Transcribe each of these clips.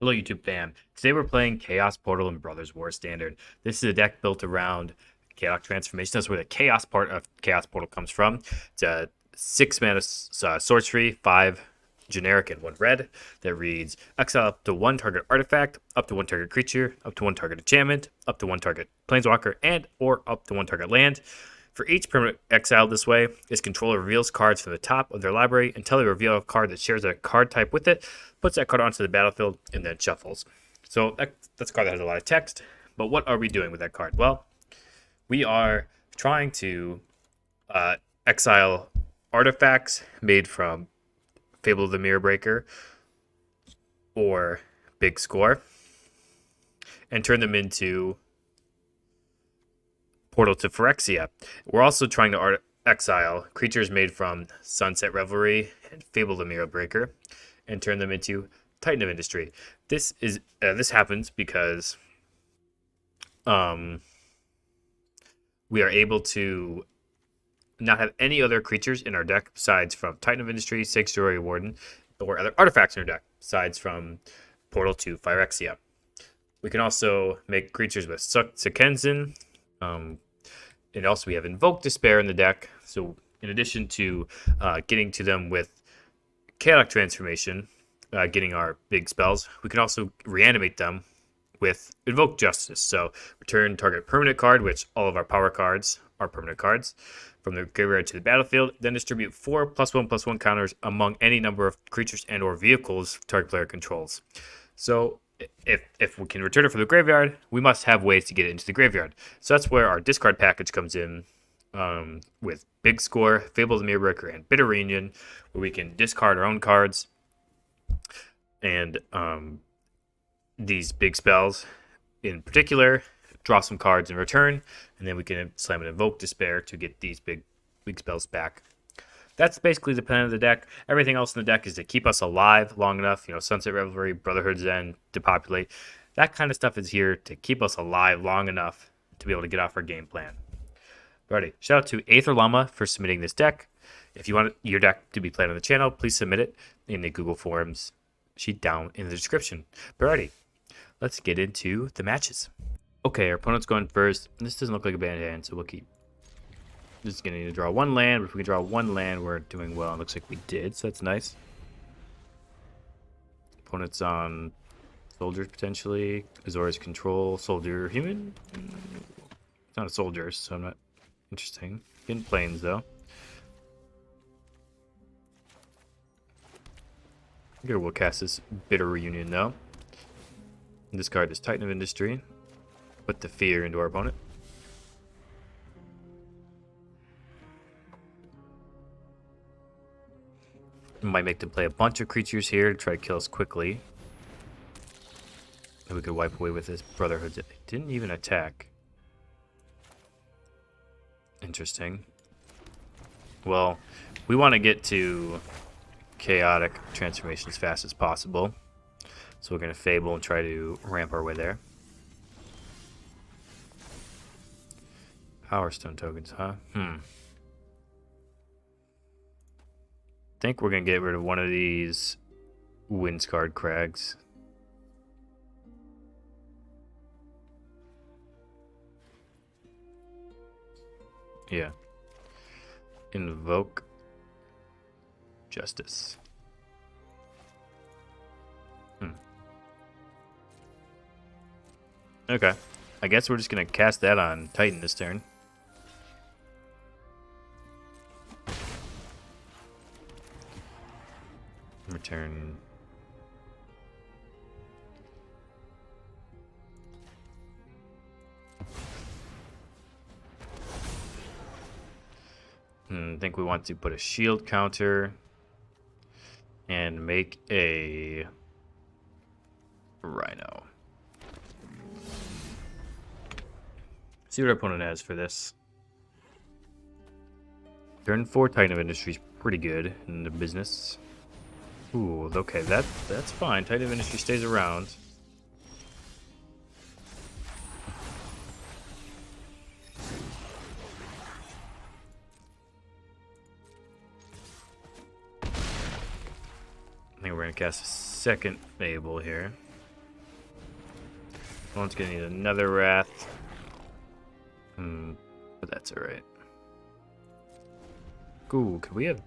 Hello YouTube fam. Today we're playing Chaos Portal and Brothers War Standard. This is a deck built around Chaos Transformation. That's where the Chaos part of Chaos Portal comes from. It's a 6 mana sorcery, 5 generic and 1 red that reads exile up to 1 target artifact, up to 1 target creature, up to 1 target enchantment, up to 1 target planeswalker, and or up to 1 target land. For each permanent exiled this way, its controller reveals cards from the top of their library until they reveal a card that shares a card type with it, puts that card onto the battlefield, and then shuffles. So that's a card that has a lot of text, but what are we doing with that card? Well, we are trying to exile artifacts made from Fable of the Mirror Breaker or Big Score and turn them into Portal to Phyrexia. We're also trying to exile creatures made from Sunset Revelry and Fable the Mirror Breaker and turn them into Titan of Industry. This happens because we are able to not have any other creatures in our deck besides from Titan of Industry, Sanctuary Warden, or other artifacts in our deck besides from Portal to Phyrexia. We can also make creatures with Sekenzen. And also we have Invoke Despair in the deck. So in addition to getting to them with Chaotic Transformation, getting our big spells, we can also reanimate them with Invoke Justice. So return target permanent card, which all of our power cards are permanent cards, from the graveyard to the battlefield. Then distribute 4+1/+1 counters among any number of creatures and or vehicles target player controls. So if we can return it from the graveyard, we must have ways to get it into the graveyard. So that's where our discard package comes in, with Big Score, Fable of the Mirror Breaker, and Bitter Reunion, where we can discard our own cards and these big spells in particular, draw some cards in return, and then we can slam an Invoke Despair to get these big spells back. That's basically the plan of the deck. Everything else in the deck is to keep us alive long enough. Sunset Revelry, Brotherhood's End, depopulate. That kind of stuff is here to keep us alive long enough to be able to get off our game plan. Alrighty, shout out to Aether Llama for submitting this deck. If you want your deck to be played on the channel, please submit it in the Google Forms sheet down in the description. Alrighty, let's get into the matches. Okay, our opponent's going first. This doesn't look like a bad hand, so we'll keep. Just going to need to draw one land, but if we can draw one land, we're doing well. It looks like we did, so that's nice. Opponent's on soldiers, potentially. Azor's control, soldier, human? It's not a soldier, so I'm not interesting. Getting planes, though. Here we'll cast this Bitter Reunion, though. And discard this Titan of Industry. Put the fear into our opponent. Might make them play a bunch of creatures here to try to kill us quickly. And we could wipe away with this Brotherhood. They didn't even attack. Interesting. Well, we want to get to Chaotic Transformation as fast as possible. So we're going to Fable and try to ramp our way there. Power Stone tokens, huh? I think we're going to get rid of one of these Windscarred Crags. Yeah. Invoke Justice. Okay. I guess we're just going to cast that on Titan this turn. Return. I think we want to put a shield counter and make a Rhino. See what our opponent has for this. Turn 4 Titan of Industry is pretty good in the business. Ooh, okay, that's fine. Titan of Industry stays around. I think we're going to cast a second Fable here. One's gonna need another Wrath. But that's alright. Ooh, could we have...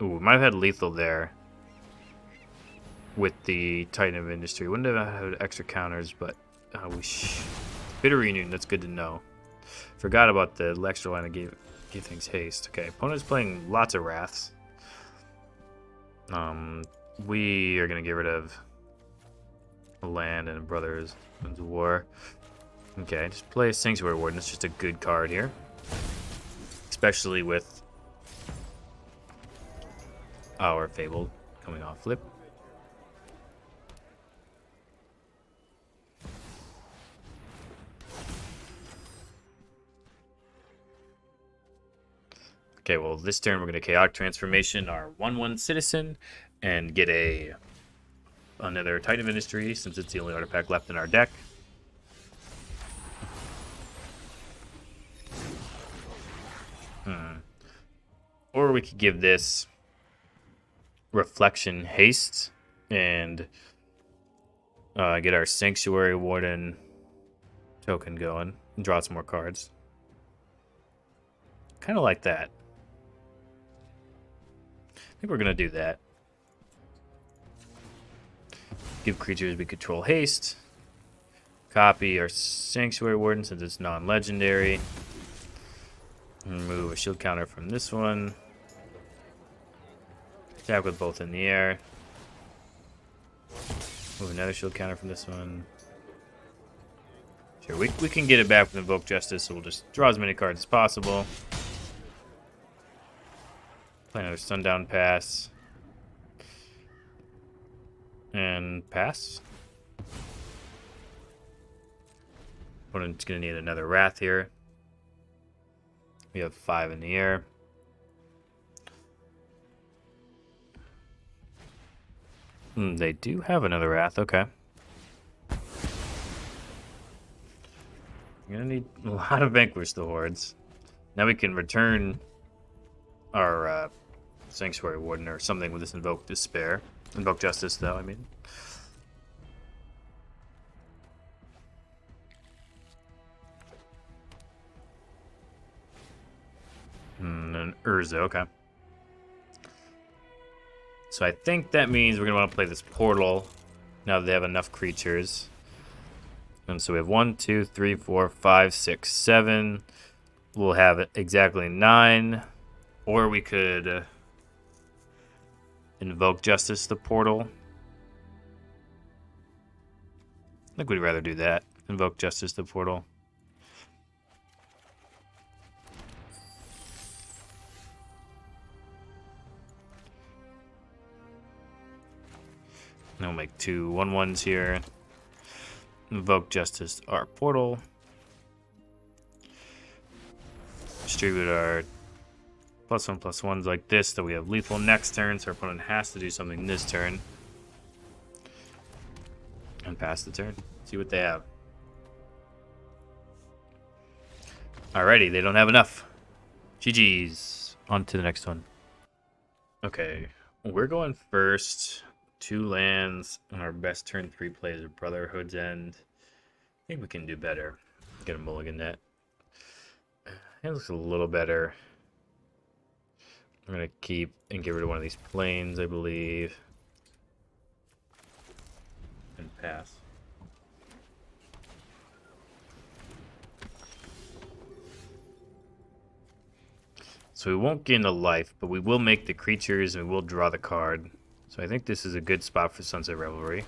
Ooh, we might have had lethal there. With the Titan of Industry. Wouldn't have had extra counters, but... Bit of Reunion, that's good to know. Forgot about the extra line of give things haste. Okay, opponent's playing lots of Wraths. We are gonna get rid of land and Brothers into War. Okay, just play a Sanctuary Warden. It's just a good card here, especially with our Fabled coming off flip. Okay, well, this turn we're going to Chaotic Transformation our 1/1 Citizen and get another Titan of Industry since it's the only artifact left in our deck. Or we could give this Reflection haste and get our Sanctuary Warden token going and draw some more cards. Kind of like that. I think we're going to do that. Give creatures we control haste. Copy our Sanctuary Warden since it's non-legendary. Remove a shield counter from this one. Attack with both in the air. Move another shield counter from this one. Sure, we can get it back with Invoke Justice, so we'll just draw as many cards as possible. Play another Sundown Pass. And pass. Opponent's going to need another Wrath here. We have 5 in the air. They do have another Wrath, okay. I'm going to need a lot of Vanquish the Hordes. Now we can return our Sanctuary Warden or something with this Invoke Despair. Invoke Justice, though, I mean. An Urza, okay. So I think that means we're going to want to play this Portal now that they have enough creatures. And so we have 1, 2, 3, 4, 5, 6, 7. We'll have exactly 9. Or we could Invoke Justice the Portal. I think we'd rather do that. Invoke Justice the Portal. And we'll make 2 1/1s here. Invoke Justice our Portal. Distribute our +1/+1s like this, that we have lethal next turn, so our opponent has to do something this turn. And pass the turn. See what they have. Alrighty, they don't have enough. GG's. On to the next one. Okay, we're going first. 2 lands, and our best turn 3 plays are Brotherhood's End. I think we can do better. Get a mulligan net. It looks a little better. I'm going to keep and get rid of one of these planes, I believe. And pass. So we won't gain the life, but we will make the creatures and we will draw the card. So I think this is a good spot for Sunset Revelry.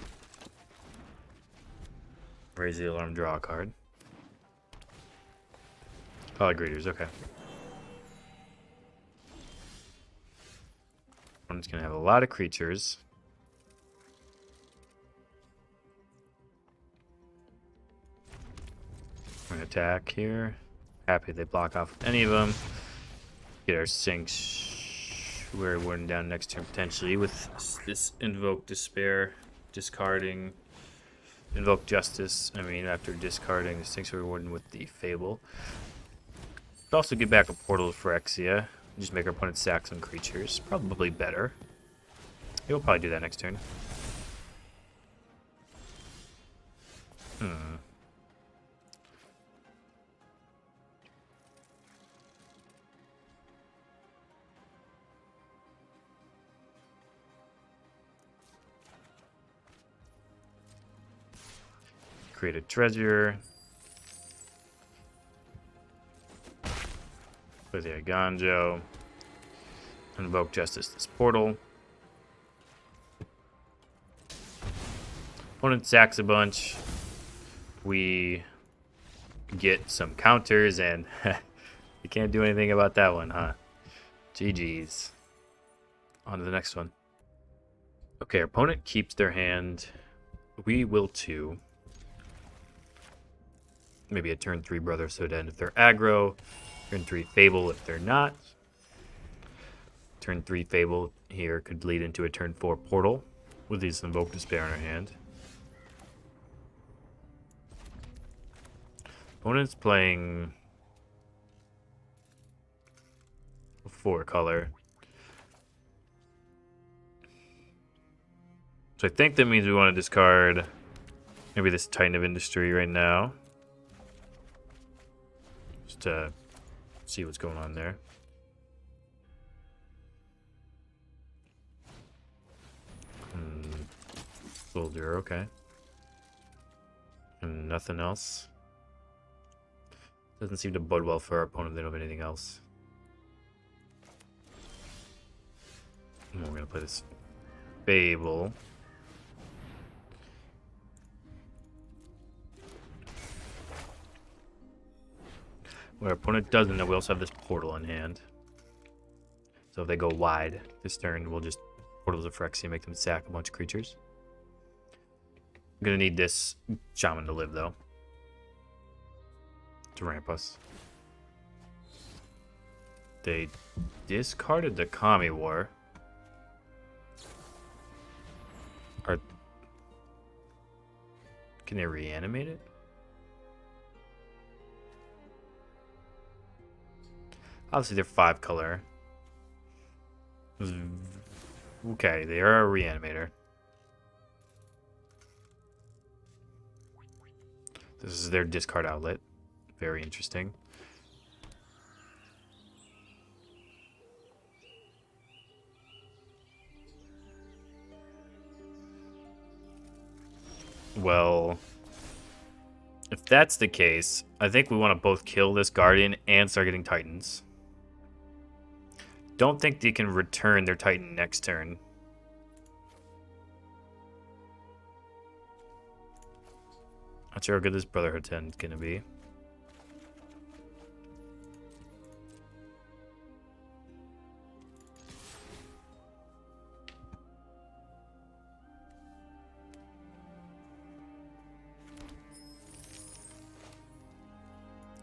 Raise the alarm, draw a card. Polygreeters, okay. One's going to have a lot of creatures. We're going to attack here. Happy they block off any of them. Get our sinks. We're worn down next turn potentially with this Invoke Despair, discarding Invoke Justice. I mean, after discarding the Sanctuary Warden with the Fable. Could also get back a Portal of Phyrexia. Just make our opponent sack some creatures. Probably better. He'll probably do that next turn. Hmm. Create a treasure. Play the Ganjo. Invoke Justice this portal. Opponent sacks a bunch. We get some counters, and you can't do anything about that one, huh? GG's. On to the next one. Okay, our opponent keeps their hand. We will too. Maybe a turn 3 Brother Soden if they're aggro. Turn 3 Fable if they're not. Turn 3 Fable here could lead into a turn 4 Portal with these Invoke Despair in our hand. Opponent's playing 4 color. So I think that means we want to discard maybe this Titan of Industry right now. Just to see what's going on there. Soldier, okay. And nothing else. Doesn't seem to bode well for our opponent. They don't have anything else. And we're going to play this Fable. What our opponent doesn't know, we also have this portal in hand. So if they go wide this turn, we'll just portals of Phyrexia and make them sack a bunch of creatures. I'm going to need this Shaman to live, though. To ramp us. They discarded the Kami War. Can they reanimate it? Obviously, they're 5 color. Okay, they are a Reanimator. This is their discard outlet. Very interesting. Well, if that's the case, I think we want to both kill this Guardian and start getting Titans. Don't think they can return their Titan next turn. Not sure how good this Brotherhood 10 is going to be.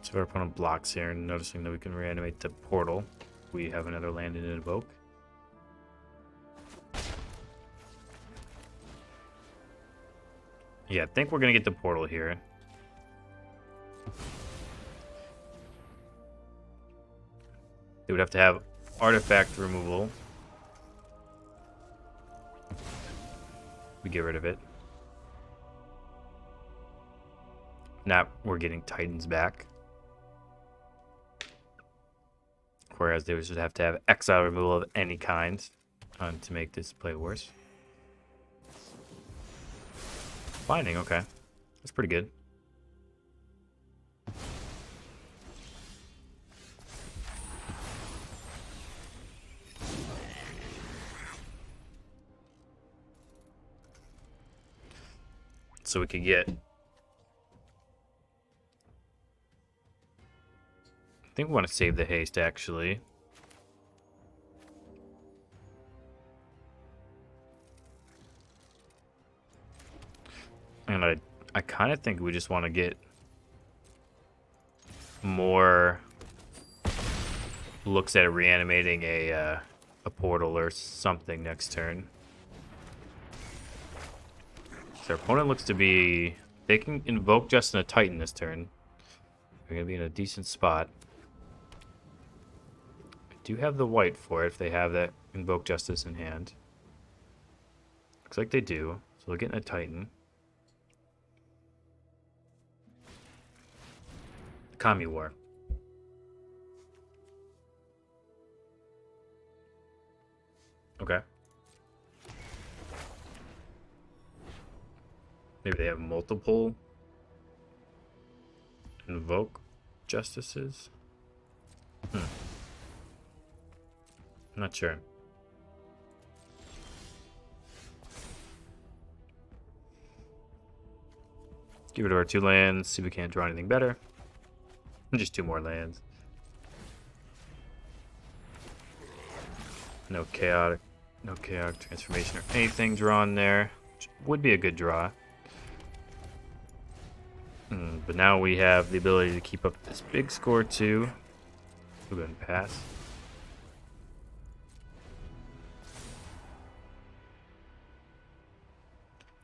So our opponent blocks here, and noticing that we can reanimate the portal. We have another land and invoke. Yeah, I think we're going to get the portal here. They would have to have artifact removal. We get rid of it. Now we're getting Titans back. Whereas they would just have to have exile removal of any kind to make this play worse. Binding, okay. That's pretty good. So we could get... I think we want to save the haste, actually. And I kind of think we just want to get more looks at reanimating a portal or something next turn. So our opponent looks to be... They can invoke Justin a Titan this turn. They're going to be in a decent spot. I do have the white for it if they have that Invoke Justice in hand. Looks like they do. So they're getting a Titan. Kami War. Okay. Maybe they have multiple invoke justices. I'm not sure. Give it to our 2 lands. See if we can't draw anything better. Just 2 more lands. No chaotic transformation or anything drawn there. Which would be a good draw. But now we have the ability to keep up this big score too. We'll go ahead and pass.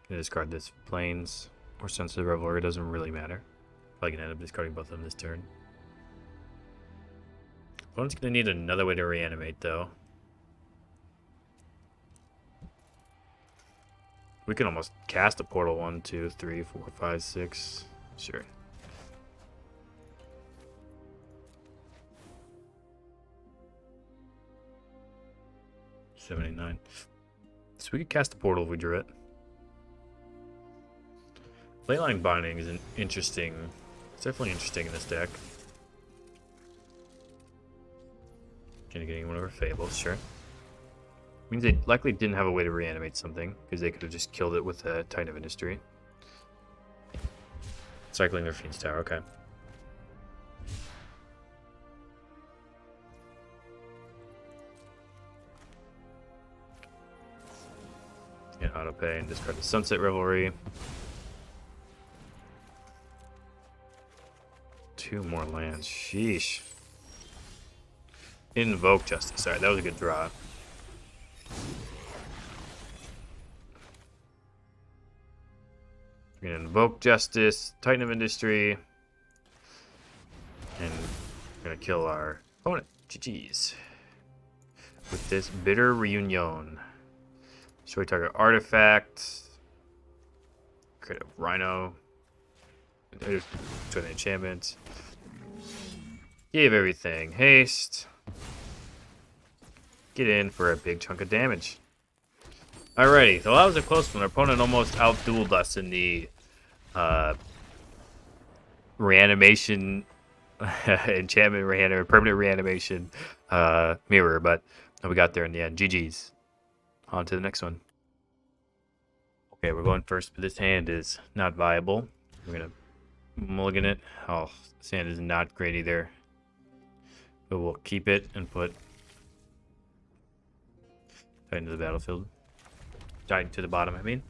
Gonna discard this Plains or Sensitive Revelry. It doesn't really matter. Probably gonna end up discarding both of them this turn. Opponent's gonna need another way to reanimate though. We can almost cast a portal 1, 2, 3, 4, 5, 6. Sure. $79. So we could cast a portal if we drew it. Leyline Binding is an interesting. It's definitely interesting in this deck. Gonna get one of our Fables, sure. Means they likely didn't have a way to reanimate something, because they could have just killed it with a Titan of Industry. Cycling their Fiend's Tower, okay. Yeah, auto pay and discard the Sunset Revelry. 2 more lands, sheesh. Invoke Justice, alright, that was a good draw. We're gonna invoke Justice, Titan of Industry, and we're gonna kill our opponent. GG's. With this Bitter Reunion. So we target artifact, create a Rhino, join the enchantment, give everything haste, get in for a big chunk of damage. Alrighty, so that was a close one. Our opponent almost outdueled us in the reanimation, enchantment permanent reanimation mirror, but we got there in the end. GG's. On to the next one. Okay, we're going first, but this hand is not viable. We're gonna mulligan it. Oh, this hand is not great either. But we'll keep it and put Titan to the battlefield. Titan to the bottom, I mean.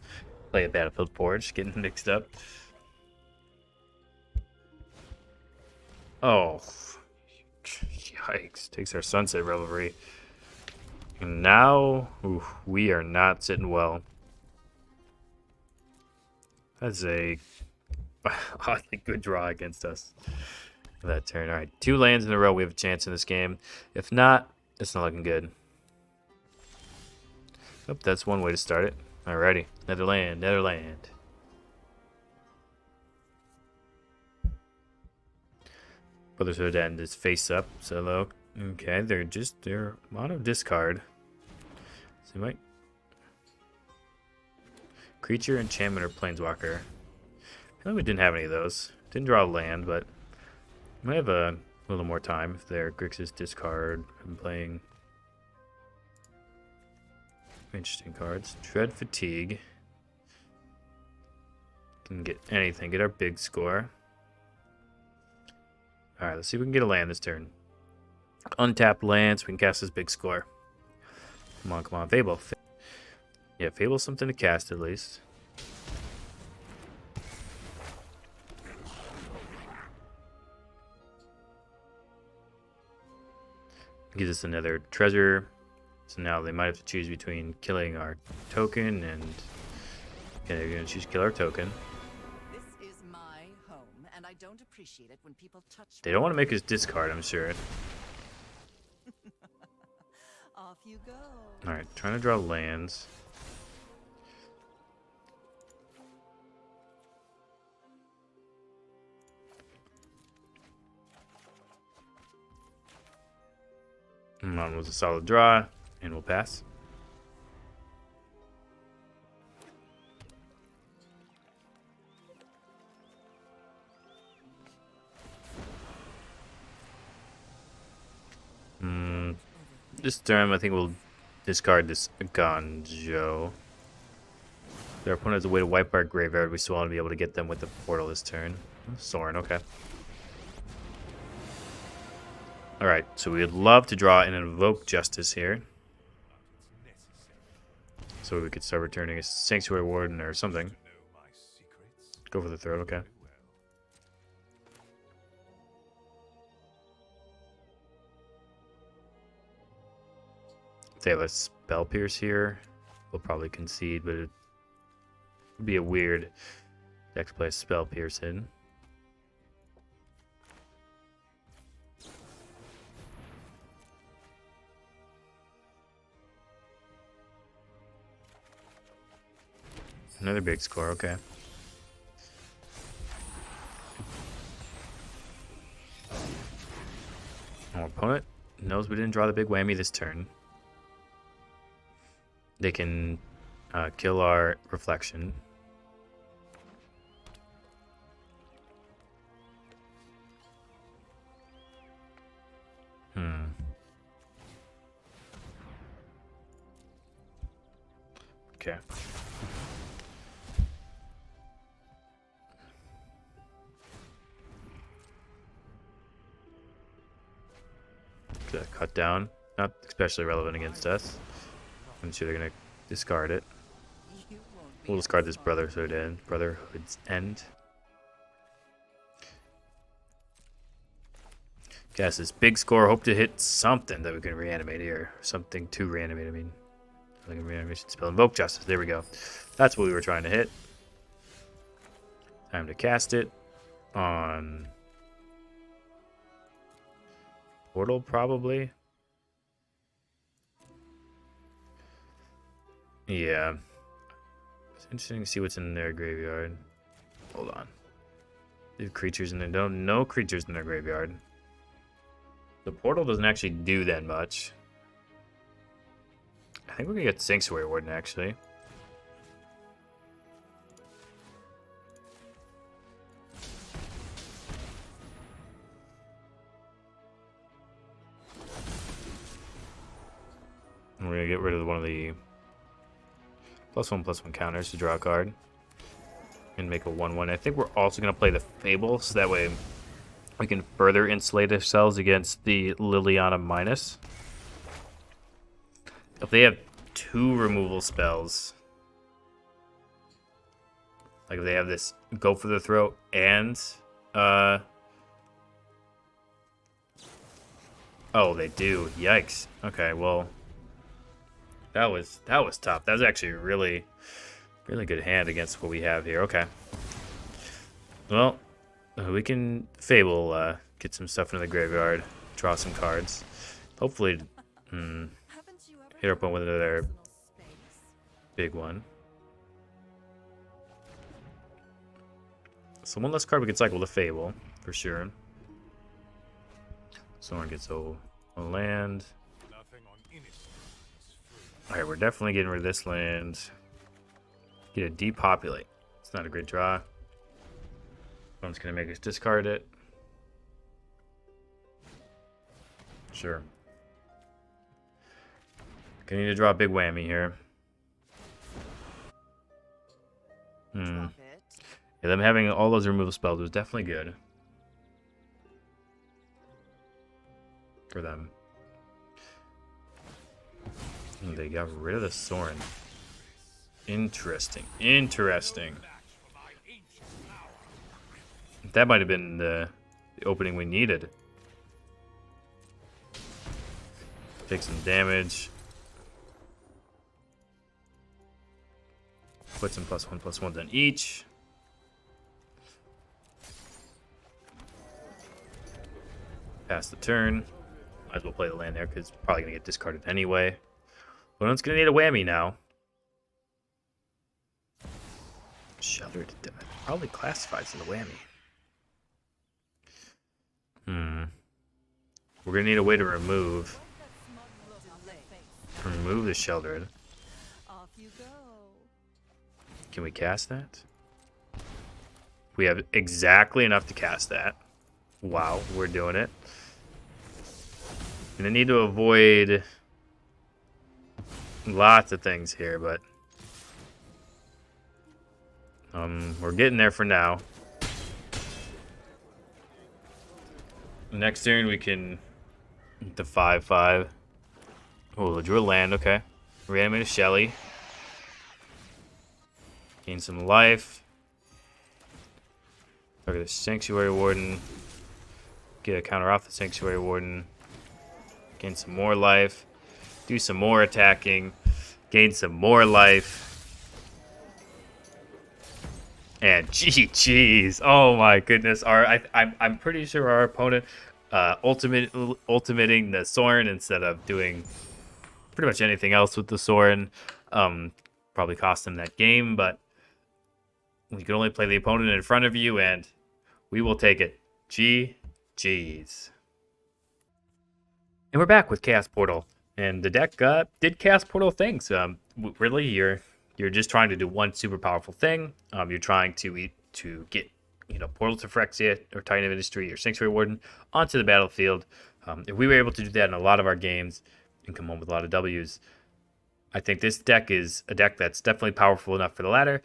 Play a Battlefield Forge, getting mixed up. Oh, yikes. Takes our Sunset Revelry. And now, we are not sitting well. That's a oddly good draw against us for that turn. All right, 2 lands in a row. We have a chance in this game. If not, it's not looking good. Oh, that's one way to start it. Alrighty, Netherland. Brotherhood End is face up, so okay, they're mono discard. So you might creature, enchantment, or planeswalker. I think we didn't have any of those. Didn't draw a land, but we might have a little more time if they're Grixis discard. I'm playing interesting cards. Dread Fatigue. Can get anything. Get our big score. Alright, let's see if we can get a land this turn. Untapped land so we can cast this big score. Come on, Fable. Yeah, Fable's something to cast at least. Gives us another treasure. So now they might have to choose between killing our token and... Okay, they're going to choose kill our token. This is my home, and I don't appreciate it when people touch. They don't want to make us discard, I'm sure. Off you go. Alright, trying to draw lands. Mine was a solid draw, and we'll pass. This turn, I think we'll discard this Gonjo. Their opponent has a way to wipe our graveyard. We still want to be able to get them with the portal this turn. Soren, okay. Alright, so we would love to draw and invoke Justice here. So we could start returning a Sanctuary Warden or something. Go for the throat, okay. If they have a Spell Pierce here, we'll probably concede, but it would be a weird deck to play a Spell Pierce in. Another big score, okay. Our opponent knows we didn't draw the big whammy this turn. They can kill our reflection. Okay. Cut down. Not especially relevant against us. I'm sure they're gonna discard it. We'll discard this Brotherhood's End. Guess this big score. Hope to hit something that we can reanimate here. Something to reanimate, I mean. Like a reanimation spell. Invoke Justice. There we go. That's what we were trying to hit. Time to cast it on Portal, probably. Yeah. It's interesting to see what's in their graveyard. Hold on. They have creatures in there. No creatures in their graveyard. The Portal doesn't actually do that much. I think we're gonna get Sanctuary Warden, actually. And we're gonna get rid of one of the +1/+1 counters to draw a card. And make a 1/1. I think we're also gonna play the Fable, so that way we can further insulate ourselves against the Liliana Minus. If they have 2 removal spells, like if they have this Go for the Throat and oh, they do. Yikes. Okay, well, that was tough. That was actually a really good hand against what we have here. Okay. Well, we can Fable, get some stuff into the graveyard, draw some cards. Hopefully, hit our opponent with another big one. So one less card we can cycle to Fable, for sure. Someone gets a land. Alright, we're definitely getting rid of this land. Get a depopulate. It's not a great draw. I'm just going to make us discard it. Sure. Gonna need to draw a big whammy here. Yeah, them having all those removal spells was definitely good. For them. And they got rid of the Soren. Interesting. Interesting. That might have been the opening we needed. Take some damage. Put some +1/+1s on each. Pass the turn. Might as well play the land there because it's probably going to get discarded anyway. Opponent's going to need a whammy now. Shelter to death. Probably classifies as a whammy. We're going to need a way to remove. Remove the Sheldred. Off you go. Can we cast that? We have exactly enough to cast that. Wow, we're doing it. And I need to avoid lots of things here, but we're getting there for now. Next turn we can the 5/5. Oh, the drill land, okay. Reanimator Shelly. Gain some life. Look at the Sanctuary Warden. Get a counter off the Sanctuary Warden. Gain some more life. Do some more attacking. Gain some more life. And GG's. Oh my goodness. I'm pretty sure our opponent ultimating the Sorin instead of doing pretty much anything else with the Sorin. Probably cost him that game, but you can only play the opponent in front of you, and we will take it. GG's. And we're back with Chaos Portal. And the deck did Chaos Portal things. Really, you're just trying to do one super powerful thing. You're trying to get Portal to Phyrexia or Titan of Industry or Sanctuary Warden onto the battlefield. If we were able to do that in a lot of our games and come home with a lot of W's, I think this deck is a deck that's definitely powerful enough for the ladder.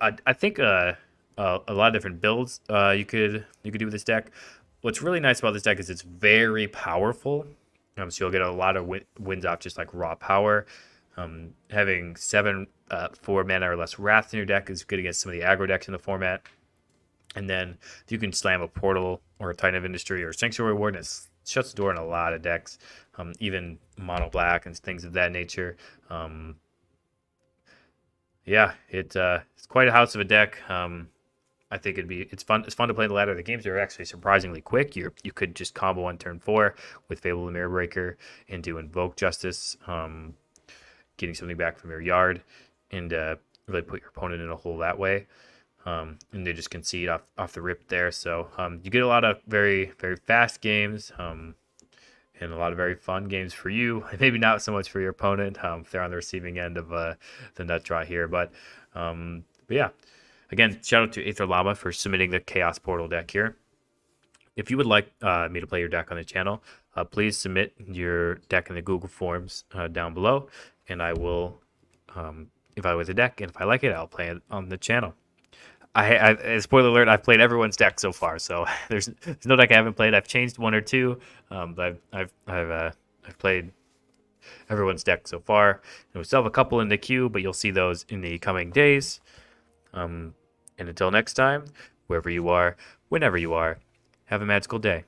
I think a lot of different builds you could do with this deck. What's really nice about this deck is it's very powerful. So you'll get a lot of wins off just like raw power. Having 7 4 mana or less Wrath in your deck is good against some of the aggro decks in the format. And then if you can slam a Portal or a Titan of Industry or Sanctuary Warden, it shuts the door in a lot of decks, even mono black and things of that nature. Yeah, it's quite a house of a deck. I think it's fun to play the ladder. The games are actually surprisingly quick. You could just combo on turn 4 with Fable the Mirror Breaker into Invoke Justice, getting something back from your yard, and really put your opponent in a hole that way. And they just concede off the rip there. So you get a lot of very, very fast games and a lot of very fun games for you. Maybe not so much for your opponent if they're on the receiving end of the nut draw here. But yeah. Again, shout out to Aether Llama for submitting the Chaos Portal deck here. If you would like me to play your deck on the channel, please submit your deck in the Google Forms down below, and I will evaluate the deck, and if I like it, I'll play it on the channel. Spoiler alert, I've played everyone's deck so far, so there's no deck I haven't played. I've changed 1 or 2, but I've played everyone's deck so far. And we still have a couple in the queue, but you'll see those in the coming days. And until next time, wherever you are, whenever you are, have a magical day.